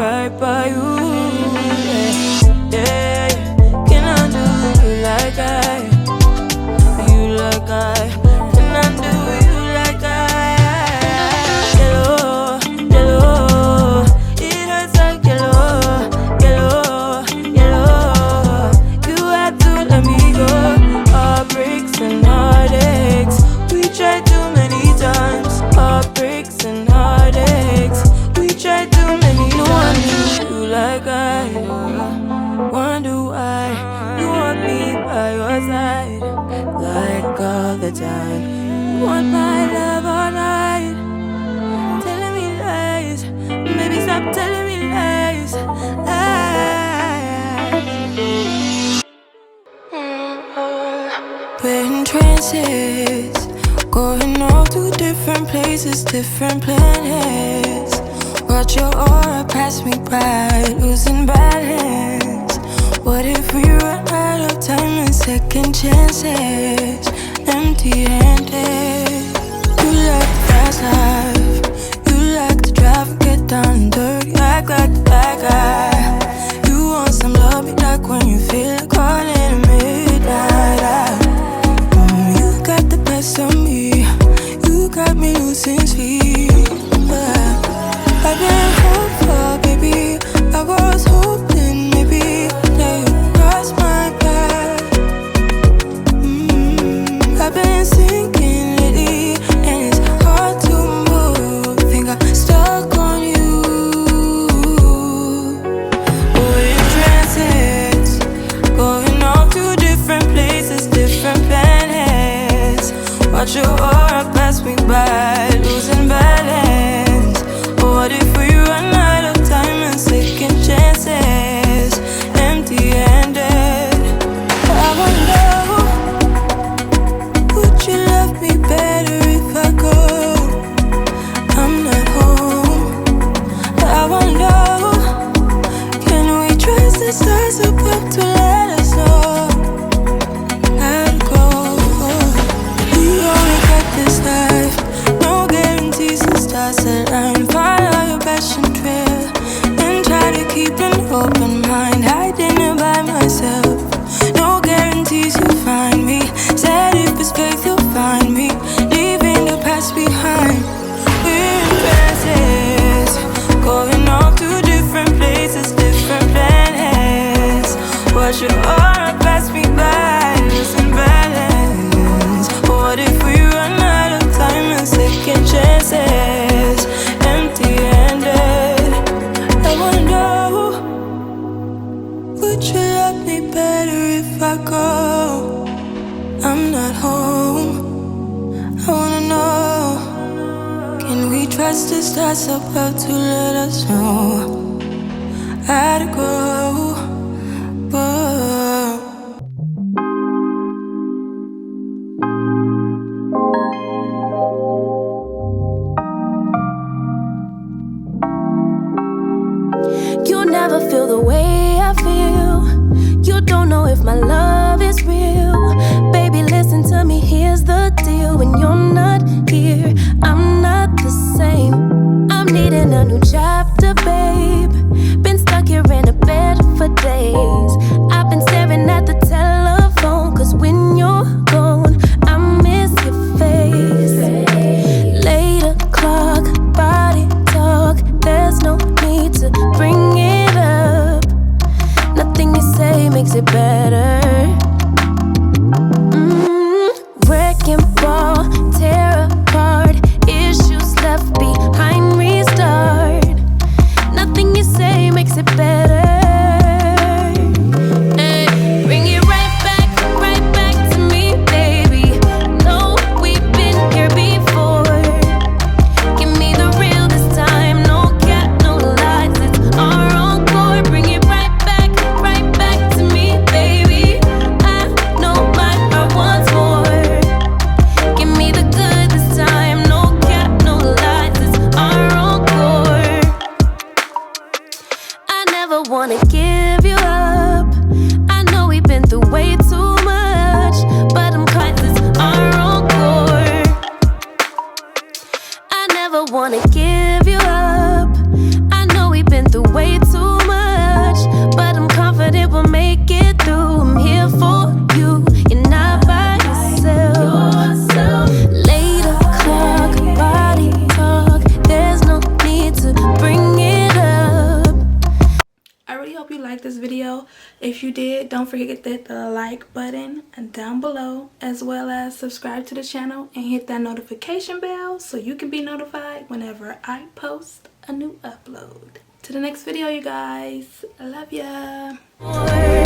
right by you. Yeah, can I do you like I? You like I? Can I do you like I? Yellow, yellow, it hurts like yellow, yellow, yellow. You had to let me go. Heartbreaks and heartaches, we tried too many times. Heartbreaks and heartaches, we tried too many times. No one knew you like I. Wonder why you want me by your side, like all the time. You want my love all night, telling me lies. Maybe stop telling me lies. We're in trances, going off to different places, different planets. Watch your aura pass me by, losing balance. What if we run out of time and second chances? Empty-handed. You like the fast life, you like to drive and get down and dirty, act like the bad guy. You want some love, be like when you feel like calling at midnight. You got the best of me, you got me losing sleep. I've been hopeful, baby, I was hoping maybe that you cross my path. I've been sinking lately, and it's hard to move. Think I'm stuck on you. We're in trances, going off to different places, different planets. Watch your aura pass me by, losing balance. What if we run out of time and second chances? Empty-handed. I wonder, would you love me better if I go? I'm not home. I wonder, can we trust the stars above to let us know how to go? We only got this life, no guarantees and stars align. Follow your passion trail and try to keep an open mind. Hiding it by myself, no guarantees you'll find me. Said if it's faith you'll find me, leaving the past behind. We're in trances, going off to different places, different planets. Watch your aura pass me by, losing balance. What if we run out of time and second chances? Empty-handed. I wonder, would you love me better if I go? I'm not home. I wanna know, can we trust the stars above to let us know how to go? You never feel the way I feel. You don't know if my love is real. Baby, listen to me, here's the deal. When you're not here, I'm not the same. I'm needing a new chapter, babe. Been stuck here in a bed for days. I've been staring at the telephone, cause when you're gone, I miss your face. 8 o'clock, body talk. There's no need to bring it up. Nothing you say makes it better. Wreck and fall, tear apart. Issues left behind, restart. Nothing you say makes it better. Bring it right back to me, baby. No, we've been here before. Give me the real this time, no cap, no lies. It's our encore. Bring it right back to me, baby. I know my heart wants more. Give me the good this time, no cap, no lies. It's our encore. I never wanna give you up. I know we've been through way too much, but I'm glad it's our encore. I never wanna give you up. I know we've been through way if you did, don't forget to hit the like button down below, as well as subscribe to the channel and hit that notification bell so you can be notified whenever I post a new upload. To the next video, you guys. I love ya.